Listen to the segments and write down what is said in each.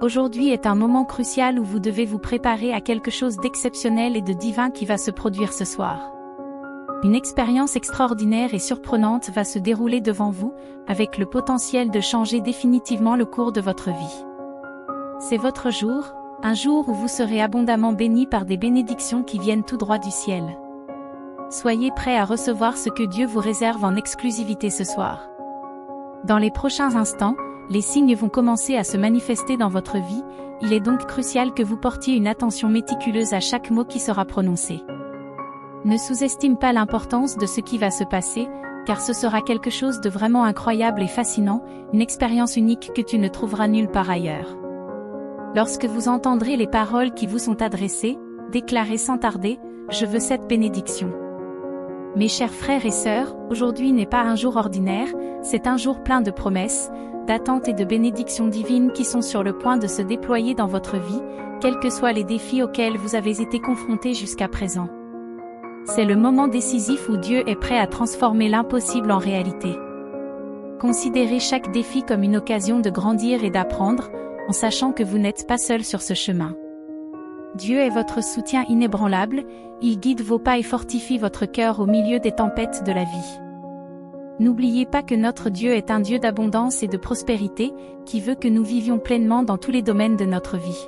Aujourd'hui est un moment crucial où vous devez vous préparer à quelque chose d'exceptionnel et de divin qui va se produire ce soir. Une expérience extraordinaire et surprenante va se dérouler devant vous, avec le potentiel de changer définitivement le cours de votre vie. C'est votre jour, un jour où vous serez abondamment bénis par des bénédictions qui viennent tout droit du ciel. Soyez prêts à recevoir ce que Dieu vous réserve en exclusivité ce soir. Dans les prochains instants, les signes vont commencer à se manifester dans votre vie, il est donc crucial que vous portiez une attention méticuleuse à chaque mot qui sera prononcé. Ne sous-estime pas l'importance de ce qui va se passer, car ce sera quelque chose de vraiment incroyable et fascinant, une expérience unique que tu ne trouveras nulle part ailleurs. Lorsque vous entendrez les paroles qui vous sont adressées, déclarez sans tarder, « Je veux cette bénédiction ». Mes chers frères et sœurs, aujourd'hui n'est pas un jour ordinaire, c'est un jour plein de promesses, d'attentes et de bénédictions divines qui sont sur le point de se déployer dans votre vie, quels que soient les défis auxquels vous avez été confrontés jusqu'à présent. C'est le moment décisif où Dieu est prêt à transformer l'impossible en réalité. Considérez chaque défi comme une occasion de grandir et d'apprendre, en sachant que vous n'êtes pas seul sur ce chemin. Dieu est votre soutien inébranlable, il guide vos pas et fortifie votre cœur au milieu des tempêtes de la vie. N'oubliez pas que notre Dieu est un Dieu d'abondance et de prospérité, qui veut que nous vivions pleinement dans tous les domaines de notre vie.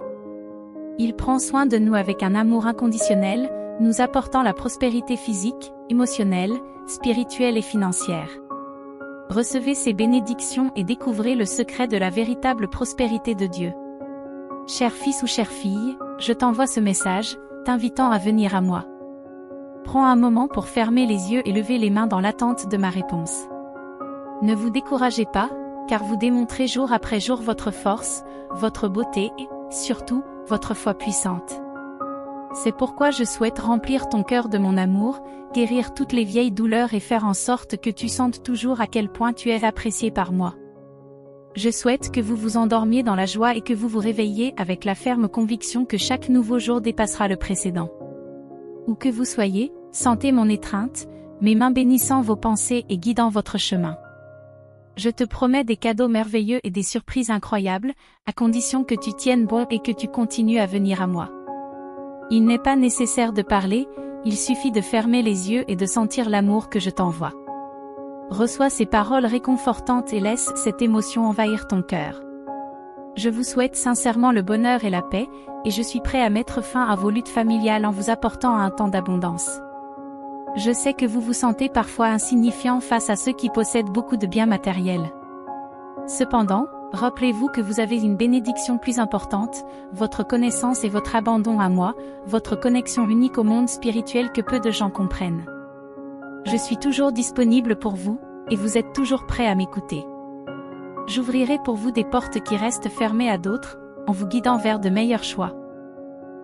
Il prend soin de nous avec un amour inconditionnel, nous apportant la prospérité physique, émotionnelle, spirituelle et financière. Recevez ces bénédictions et découvrez le secret de la véritable prospérité de Dieu. Cher fils ou chère fille, je t'envoie ce message, t'invitant à venir à moi. Prends un moment pour fermer les yeux et lever les mains dans l'attente de ma réponse. Ne vous découragez pas, car vous démontrez jour après jour votre force, votre beauté et, surtout, votre foi puissante. C'est pourquoi je souhaite remplir ton cœur de mon amour, guérir toutes les vieilles douleurs et faire en sorte que tu sentes toujours à quel point tu es apprécié par moi. Je souhaite que vous vous endormiez dans la joie et que vous vous réveilliez avec la ferme conviction que chaque nouveau jour dépassera le précédent. Où que vous soyez, sentez mon étreinte, mes mains bénissant vos pensées et guidant votre chemin. Je te promets des cadeaux merveilleux et des surprises incroyables, à condition que tu tiennes bon et que tu continues à venir à moi. Il n'est pas nécessaire de parler, il suffit de fermer les yeux et de sentir l'amour que je t'envoie. Reçois ces paroles réconfortantes et laisse cette émotion envahir ton cœur. Je vous souhaite sincèrement le bonheur et la paix, et je suis prêt à mettre fin à vos luttes familiales en vous apportant un temps d'abondance. Je sais que vous vous sentez parfois insignifiant face à ceux qui possèdent beaucoup de biens matériels. Cependant, rappelez-vous que vous avez une bénédiction plus importante, votre connaissance et votre abandon à moi, votre connexion unique au monde spirituel que peu de gens comprennent. Je suis toujours disponible pour vous, et vous êtes toujours prêt à m'écouter. J'ouvrirai pour vous des portes qui restent fermées à d'autres, en vous guidant vers de meilleurs choix.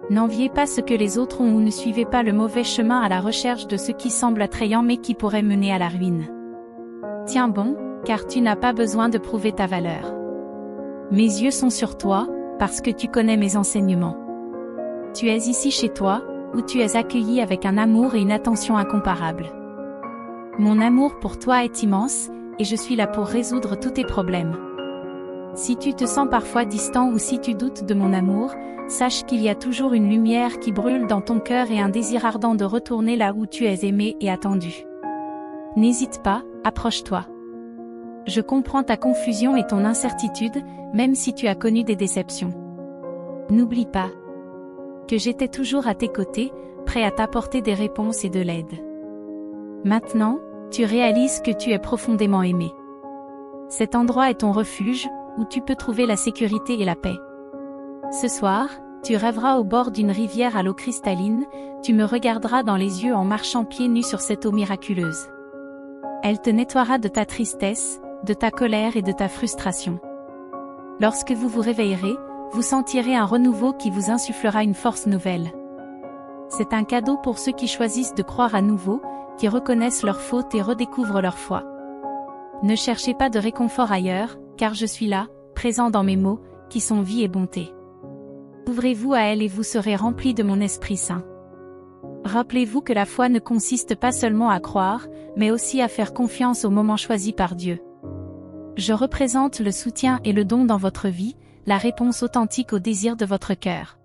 N'enviez pas ce que les autres ont ou ne suivez pas le mauvais chemin à la recherche de ce qui semble attrayant mais qui pourrait mener à la ruine. Tiens bon, car tu n'as pas besoin de prouver ta valeur. Mes yeux sont sur toi, parce que tu connais mes enseignements. Tu es ici chez toi, où tu es accueilli avec un amour et une attention incomparables. Mon amour pour toi est immense, et je suis là pour résoudre tous tes problèmes. Si tu te sens parfois distant ou si tu doutes de mon amour, sache qu'il y a toujours une lumière qui brûle dans ton cœur et un désir ardent de retourner là où tu es aimé et attendu. N'hésite pas, approche-toi. Je comprends ta confusion et ton incertitude, même si tu as connu des déceptions. N'oublie pas que j'étais toujours à tes côtés, prêt à t'apporter des réponses et de l'aide. Maintenant, tu réalises que tu es profondément aimé. Cet endroit est ton refuge, où tu peux trouver la sécurité et la paix. Ce soir, tu rêveras au bord d'une rivière à l'eau cristalline, tu me regarderas dans les yeux en marchant pieds nus sur cette eau miraculeuse. Elle te nettoiera de ta tristesse, de ta colère et de ta frustration. Lorsque vous vous réveillerez, vous sentirez un renouveau qui vous insufflera une force nouvelle. C'est un cadeau pour ceux qui choisissent de croire à nouveau, qui reconnaissent leurs fautes et redécouvrent leur foi. Ne cherchez pas de réconfort ailleurs, car je suis là, présent dans mes mots, qui sont vie et bonté. Ouvrez-vous à elle et vous serez remplis de mon Esprit Saint. Rappelez-vous que la foi ne consiste pas seulement à croire, mais aussi à faire confiance au moment choisi par Dieu. Je représente le soutien et le don dans votre vie, la réponse authentique au désir de votre cœur.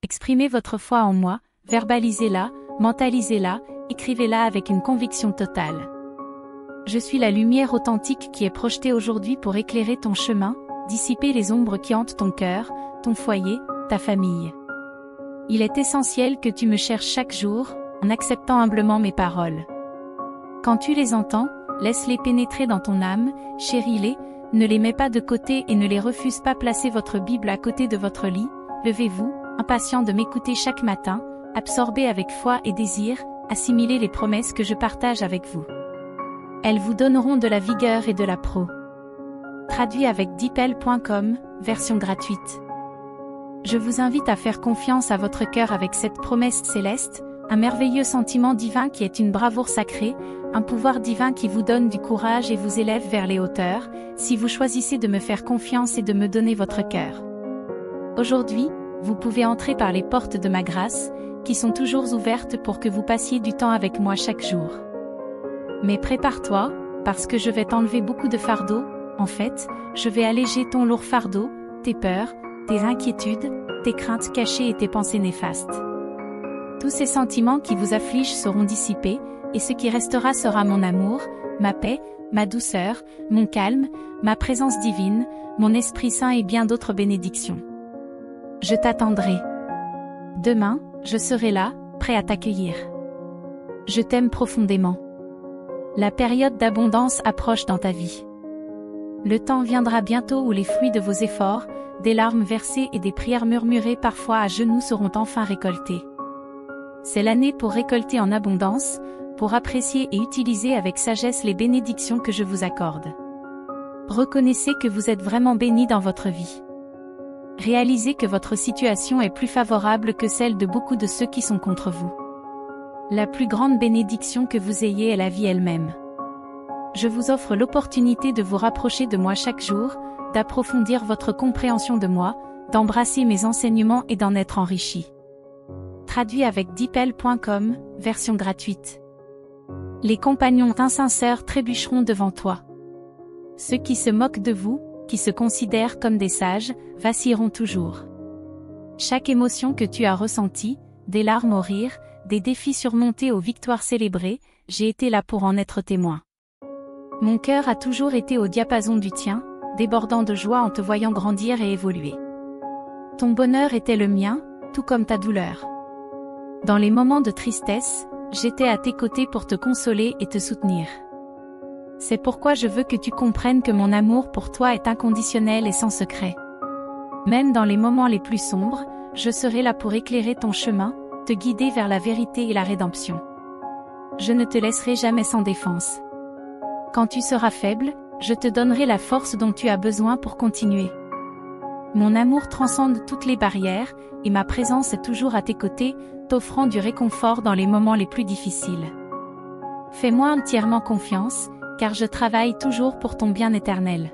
Exprimez votre foi en moi, verbalisez-la, mentalisez-la, écrivez-la avec une conviction totale. Je suis la lumière authentique qui est projetée aujourd'hui pour éclairer ton chemin, dissiper les ombres qui hantent ton cœur, ton foyer, ta famille. Il est essentiel que tu me cherches chaque jour, en acceptant humblement mes paroles. Quand tu les entends, laisse-les pénétrer dans ton âme, chéris-les, ne les mets pas de côté et ne les refuse pas. Placez votre Bible à côté de votre lit, levez-vous, impatient de m'écouter chaque matin, absorbez avec foi et désir, assimilez les promesses que je partage avec vous. Elles vous donneront de la vigueur et de la pro. Traduit avec deepl.com, version gratuite. Je vous invite à faire confiance à votre cœur avec cette promesse céleste, un merveilleux sentiment divin qui est une bravoure sacrée, un pouvoir divin qui vous donne du courage et vous élève vers les hauteurs, si vous choisissez de me faire confiance et de me donner votre cœur. Aujourd'hui, vous pouvez entrer par les portes de ma grâce, qui sont toujours ouvertes pour que vous passiez du temps avec moi chaque jour. Mais prépare-toi, parce que je vais t'enlever beaucoup de fardeaux, en fait, je vais alléger ton lourd fardeau, tes peurs, tes inquiétudes, tes craintes cachées et tes pensées néfastes. Tous ces sentiments qui vous affligent seront dissipés, et ce qui restera sera mon amour, ma paix, ma douceur, mon calme, ma présence divine, mon Esprit Saint et bien d'autres bénédictions. Je t'attendrai. Demain, je serai là, prêt à t'accueillir. Je t'aime profondément. La période d'abondance approche dans ta vie. Le temps viendra bientôt où les fruits de vos efforts, des larmes versées et des prières murmurées parfois à genoux seront enfin récoltés. C'est l'année pour récolter en abondance, pour apprécier et utiliser avec sagesse les bénédictions que je vous accorde. Reconnaissez que vous êtes vraiment bénis dans votre vie. Réalisez que votre situation est plus favorable que celle de beaucoup de ceux qui sont contre vous. La plus grande bénédiction que vous ayez est la vie elle-même. Je vous offre l'opportunité de vous rapprocher de moi chaque jour, d'approfondir votre compréhension de moi, d'embrasser mes enseignements et d'en être enrichi. Traduit avec deepl.com, version gratuite. Les compagnons insincères trébucheront devant toi. Ceux qui se moquent de vous, qui se considèrent comme des sages, vacilleront toujours. Chaque émotion que tu as ressentie, des larmes au rire, des défis surmontés aux victoires célébrées, j'ai été là pour en être témoin. Mon cœur a toujours été au diapason du tien, débordant de joie en te voyant grandir et évoluer. Ton bonheur était le mien, tout comme ta douleur. Dans les moments de tristesse, j'étais à tes côtés pour te consoler et te soutenir. C'est pourquoi je veux que tu comprennes que mon amour pour toi est inconditionnel et sans secret. Même dans les moments les plus sombres, je serai là pour éclairer ton chemin, te guider vers la vérité et la rédemption. Je ne te laisserai jamais sans défense. Quand tu seras faible, je te donnerai la force dont tu as besoin pour continuer. Mon amour transcende toutes les barrières, et ma présence est toujours à tes côtés, t'offrant du réconfort dans les moments les plus difficiles. Fais-moi entièrement confiance, car je travaille toujours pour ton bien éternel.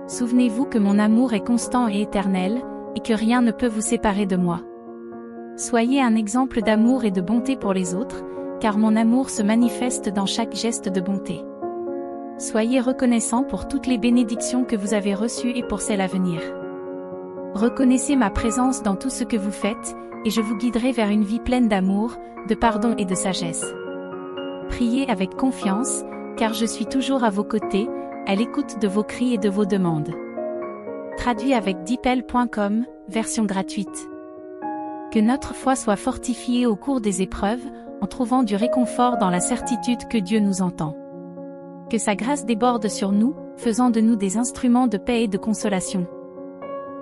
Souvenez-vous que mon amour est constant et éternel, et que rien ne peut vous séparer de moi. Soyez un exemple d'amour et de bonté pour les autres, car mon amour se manifeste dans chaque geste de bonté. Soyez reconnaissants pour toutes les bénédictions que vous avez reçues et pour celles à venir. Reconnaissez ma présence dans tout ce que vous faites, et je vous guiderai vers une vie pleine d'amour, de pardon et de sagesse. Priez avec confiance, car je suis toujours à vos côtés, à l'écoute de vos cris et de vos demandes. Traduit avec deepl.com, version gratuite. Que notre foi soit fortifiée au cours des épreuves, en trouvant du réconfort dans la certitude que Dieu nous entend. Que sa grâce déborde sur nous, faisant de nous des instruments de paix et de consolation.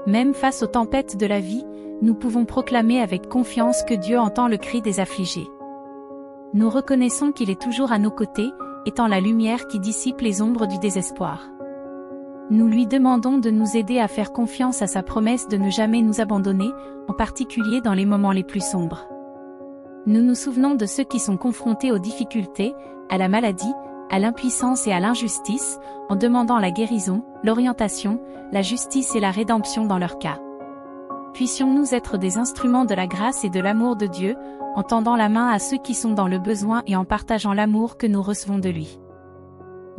Même face aux tempêtes de la vie, nous pouvons proclamer avec confiance que Dieu entend le cri des affligés. Nous reconnaissons qu'il est toujours à nos côtés, étant la lumière qui dissipe les ombres du désespoir. Nous lui demandons de nous aider à faire confiance à sa promesse de ne jamais nous abandonner, en particulier dans les moments les plus sombres. Nous nous souvenons de ceux qui sont confrontés aux difficultés, à la maladie, à l'impuissance et à l'injustice, en demandant la guérison, l'orientation, la justice et la rédemption dans leur cas. Puissions-nous être des instruments de la grâce et de l'amour de Dieu, en tendant la main à ceux qui sont dans le besoin et en partageant l'amour que nous recevons de lui.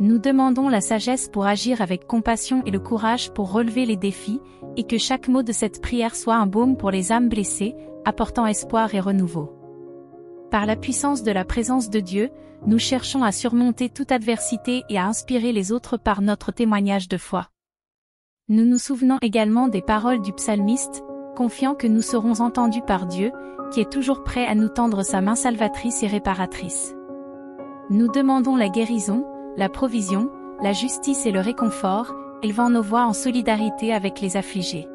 Nous demandons la sagesse pour agir avec compassion et le courage pour relever les défis, et que chaque mot de cette prière soit un baume pour les âmes blessées, apportant espoir et renouveau. Par la puissance de la présence de Dieu, nous cherchons à surmonter toute adversité et à inspirer les autres par notre témoignage de foi. Nous nous souvenons également des paroles du psalmiste, confiant que nous serons entendus par Dieu, qui est toujours prêt à nous tendre sa main salvatrice et réparatrice. Nous demandons la guérison, la provision, la justice et le réconfort, élevant nos voix en solidarité avec les affligés.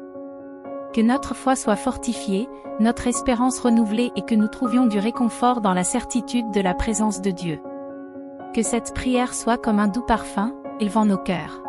Que notre foi soit fortifiée, notre espérance renouvelée et que nous trouvions du réconfort dans la certitude de la présence de Dieu. Que cette prière soit comme un doux parfum, élevant nos cœurs.